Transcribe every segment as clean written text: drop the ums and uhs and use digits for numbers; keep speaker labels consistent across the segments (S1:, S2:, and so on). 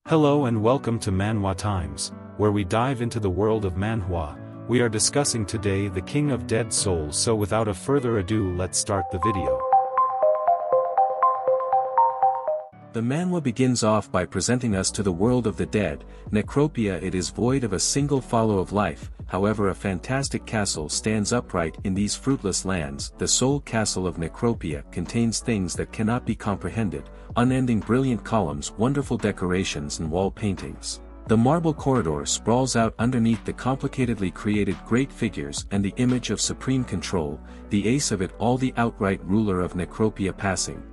S1: Hello and welcome to Manhwa Times, where we dive into the world of Manhwa. We are discussing today the King of Dead Souls, so without a further ado, let's start the video.
S2: The Manhwa begins off by presenting us to the world of the dead. Necropia. It is void of a single follow of life, however a fantastic castle stands upright in these fruitless lands. The soul castle of Necropia contains things that cannot be comprehended, unending brilliant columns, wonderful decorations and wall paintings. The marble corridor sprawls out underneath the complicatedly created great figures and the image of supreme control, the ace of it all, the outright ruler of Necropia passing.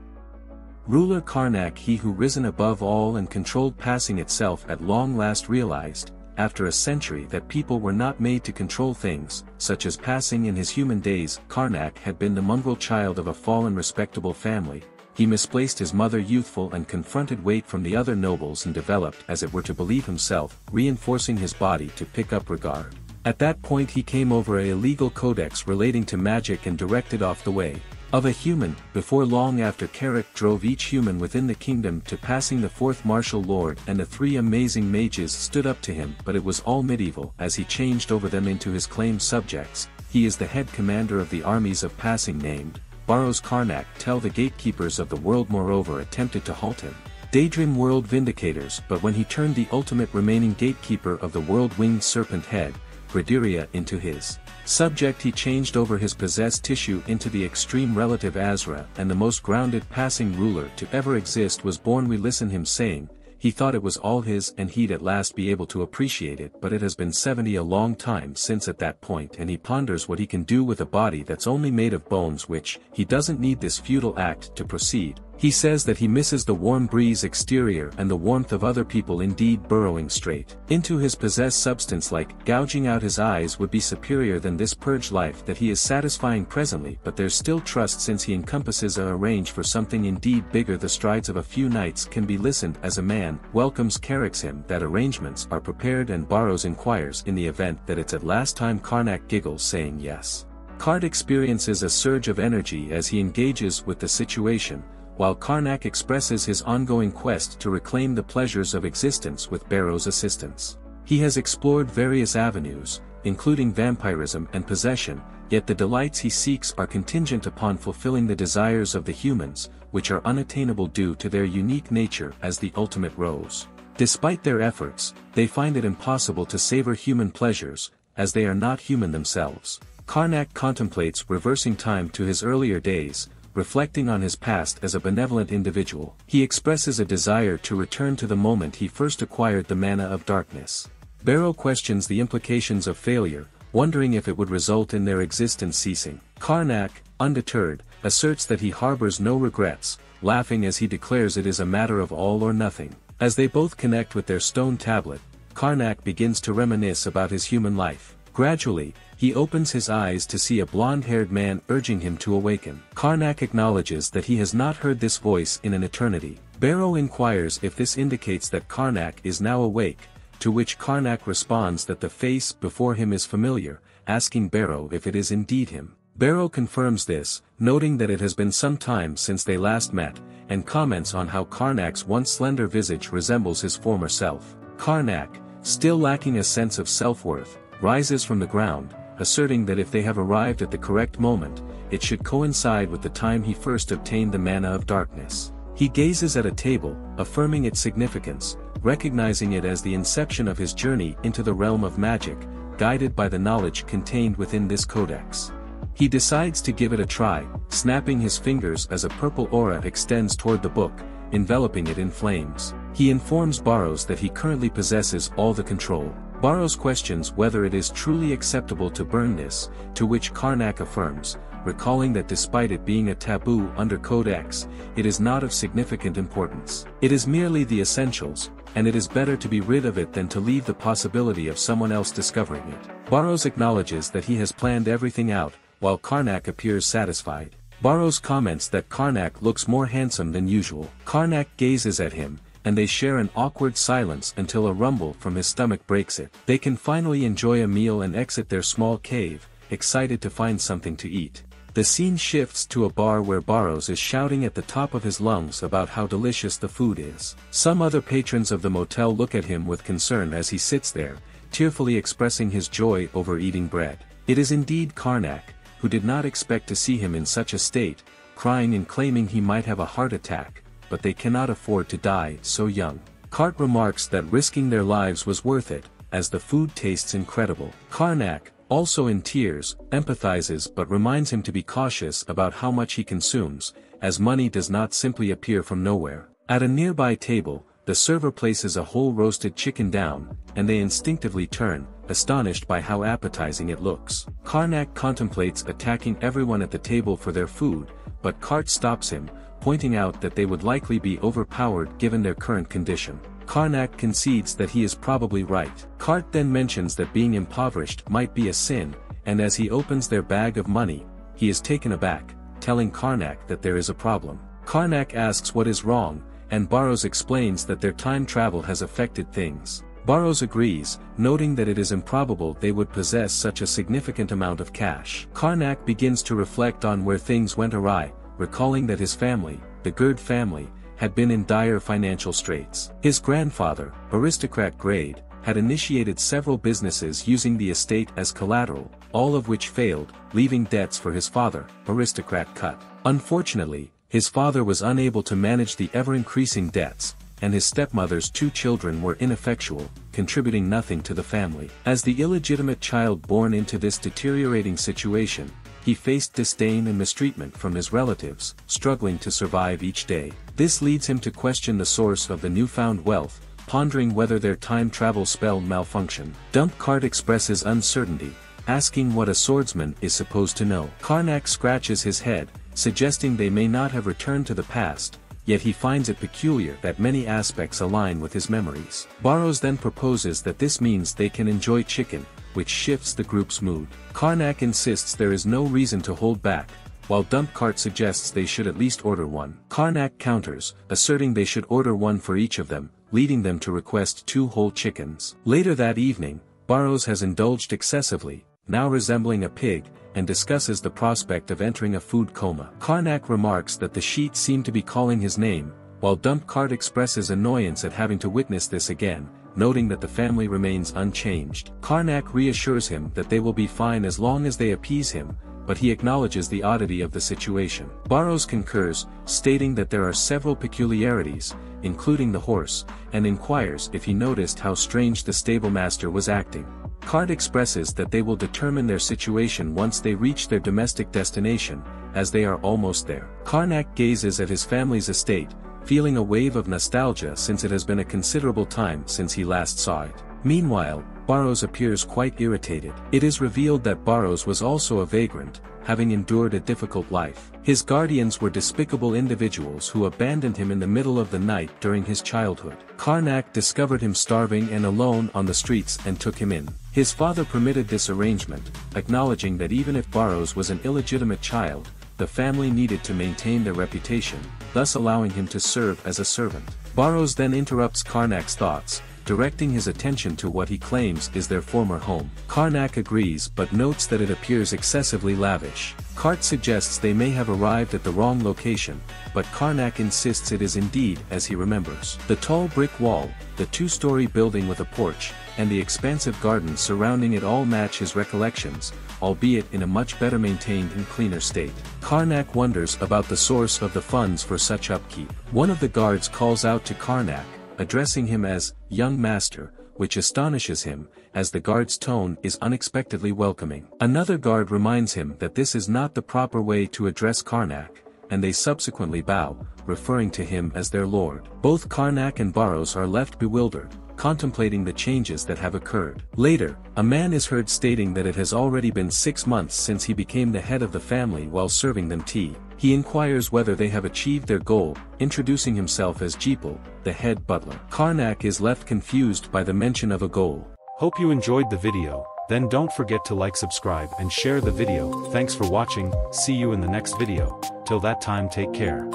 S2: Ruler Karnak, he who risen above all and controlled passing itself, at long last realized, after a century, that people were not made to control things, such as passing. In his human days, Karnak had been the mongrel child of a fallen respectable family. He misplaced his mother youthful and confronted weight from the other nobles and developed as it were to believe himself, reinforcing his body to pick up regard. At that point he came over a illegal codex relating to magic and directed off the way of a human. Before long after, Karak drove each human within the kingdom to passing. The fourth martial lord and the three amazing mages stood up to him, but it was all medieval as he changed over them into his claimed subjects. He is the head commander of the armies of passing named Baros Karnak. Tell the gatekeepers of the world moreover attempted to halt him. Daydream world vindicators, but when he turned the ultimate remaining gatekeeper of the world winged serpent head, Gradiria, into his subject, he changed over his possessed tissue into the extreme relative Azra, and the most grounded passing ruler to ever exist was born. We listen him saying, he thought it was all his and he'd at last be able to appreciate it, but it has been 70, a long time since at that point, and he ponders what he can do with a body that's only made of bones, which, he doesn't need this futile act to proceed. He says that he misses the warm breeze exterior and the warmth of other people. Indeed, burrowing straight into his possessed substance, like gouging out his eyes, would be superior than this purged life that he is satisfying presently. But there's still trust, since he encompasses a range for something indeed bigger. The strides of a few nights can be listened as a man welcomes Karak's him that arrangements are prepared, and Baros inquires in the event that it's at last time. Karnak giggles, saying yes. Kard experiences a surge of energy as he engages with the situation, while Karnak expresses his ongoing quest to reclaim the pleasures of existence with Baros' assistance. He has explored various avenues, including vampirism and possession, yet the delights he seeks are contingent upon fulfilling the desires of the humans, which are unattainable due to their unique nature as the ultimate rose. Despite their efforts, they find it impossible to savor human pleasures, as they are not human themselves. Karnak contemplates reversing time to his earlier days, reflecting on his past as a benevolent individual. He expresses a desire to return to the moment he first acquired the mana of darkness. Baro questions the implications of failure, wondering if it would result in their existence ceasing. Karnak, undeterred, asserts that he harbors no regrets, laughing as he declares it is a matter of all or nothing. As they both connect with their stone tablet, Karnak begins to reminisce about his human life. Gradually, he opens his eyes to see a blonde-haired man urging him to awaken. Karnak acknowledges that he has not heard this voice in an eternity. Baro inquires if this indicates that Karnak is now awake, to which Karnak responds that the face before him is familiar, asking Baro if it is indeed him. Baro confirms this, noting that it has been some time since they last met, and comments on how Karnak's once slender visage resembles his former self. Karnak, still lacking a sense of self-worth, rises from the ground, asserting that if they have arrived at the correct moment, it should coincide with the time he first obtained the mana of darkness. He gazes at a table, affirming its significance, recognizing it as the inception of his journey into the realm of magic, guided by the knowledge contained within this codex. He decides to give it a try, snapping his fingers as a purple aura extends toward the book, enveloping it in flames. He informs Baros that he currently possesses all the control. Baros questions whether it is truly acceptable to burn this, to which Karnak affirms, recalling that despite it being a taboo under Codex, it is not of significant importance. It is merely the essentials, and it is better to be rid of it than to leave the possibility of someone else discovering it. Baros acknowledges that he has planned everything out, while Karnak appears satisfied. Baros comments that Karnak looks more handsome than usual. Karnak gazes at him, and they share an awkward silence until a rumble from his stomach breaks it. They can finally enjoy a meal and exit their small cave, excited to find something to eat. The scene shifts to a bar where Barrows is shouting at the top of his lungs about how delicious the food is. Some other patrons of the motel look at him with concern as he sits there, tearfully expressing his joy over eating bread. It is indeed Karnak, who did not expect to see him in such a state, crying and claiming he might have a heart attack, but they cannot afford to die so young. Cart remarks that risking their lives was worth it, as the food tastes incredible. Karnak, also in tears, empathizes but reminds him to be cautious about how much he consumes, as money does not simply appear from nowhere. At a nearby table, the server places a whole roasted chicken down, and they instinctively turn, astonished by how appetizing it looks. Karnak contemplates attacking everyone at the table for their food, but Cart stops him, pointing out that they would likely be overpowered given their current condition. Karnak concedes that he is probably right. Cart then mentions that being impoverished might be a sin, and as he opens their bag of money, he is taken aback, telling Karnak that there is a problem. Karnak asks what is wrong, and Barrows explains that their time travel has affected things. Barrows agrees, noting that it is improbable they would possess such a significant amount of cash. Karnak begins to reflect on where things went awry, recalling that his family, the Gerd family, had been in dire financial straits. His grandfather, aristocrat Grade, had initiated several businesses using the estate as collateral, all of which failed, leaving debts for his father, aristocrat Cut. Unfortunately, his father was unable to manage the ever-increasing debts, and his stepmother's 2 children were ineffectual, contributing nothing to the family. As the illegitimate child born into this deteriorating situation, he faced disdain and mistreatment from his relatives, struggling to survive each day. This leads him to question the source of the newfound wealth, pondering whether their time travel spelled malfunction. Dump Cart expresses uncertainty, asking what a swordsman is supposed to know. Karnak scratches his head, suggesting they may not have returned to the past, yet he finds it peculiar that many aspects align with his memories. Barrows then proposes that this means they can enjoy chicken, which shifts the group's mood. Karnak insists there is no reason to hold back, while Dump Cart suggests they should at least order one. Karnak counters, asserting they should order one for each of them, leading them to request 2 whole chickens. Later that evening, Barrows has indulged excessively, now resembling a pig, and discusses the prospect of entering a food coma. Karnak remarks that the sheets seem to be calling his name, while Dump Cart expresses annoyance at having to witness this again, noting that the family remains unchanged. Karnak reassures him that they will be fine as long as they appease him, but he acknowledges the oddity of the situation. Barrows concurs, stating that there are several peculiarities, including the horse, and inquires if he noticed how strange the stablemaster was acting. Cart expresses that they will determine their situation once they reach their domestic destination, as they are almost there. Karnak gazes at his family's estate, feeling a wave of nostalgia since it has been a considerable time since he last saw it. Meanwhile, Barrows appears quite irritated. It is revealed that Barrows was also a vagrant, having endured a difficult life. His guardians were despicable individuals who abandoned him in the middle of the night during his childhood. Karnak discovered him starving and alone on the streets and took him in. His father permitted this arrangement, acknowledging that even if Barrows was an illegitimate child, the family needed to maintain their reputation, thus allowing him to serve as a servant. Barrows then interrupts Karnak's thoughts, directing his attention to what he claims is their former home. Karnak agrees but notes that it appears excessively lavish. Cart suggests they may have arrived at the wrong location, but Karnak insists it is indeed as he remembers. The tall brick wall, the 2-story building with a porch, and the expansive garden surrounding it all match his recollections, albeit in a much better maintained and cleaner state. Karnak wonders about the source of the funds for such upkeep. One of the guards calls out to Karnak, addressing him as young master, which astonishes him, as the guard's tone is unexpectedly welcoming. Another guard reminds him that this is not the proper way to address Karnak, and they subsequently bow, referring to him as their lord. Both Karnak and Barrows are left bewildered, contemplating the changes that have occurred. Later, a man is heard stating that it has already been 6 months since he became the head of the family while serving them tea. He inquires whether they have achieved their goal, introducing himself as Jeepel, the head butler. Karnak is left confused by the mention of a goal.
S1: Hope you enjoyed the video, then don't forget to like, subscribe and share the video. Thanks for watching, see you in the next video. Till that time, take care.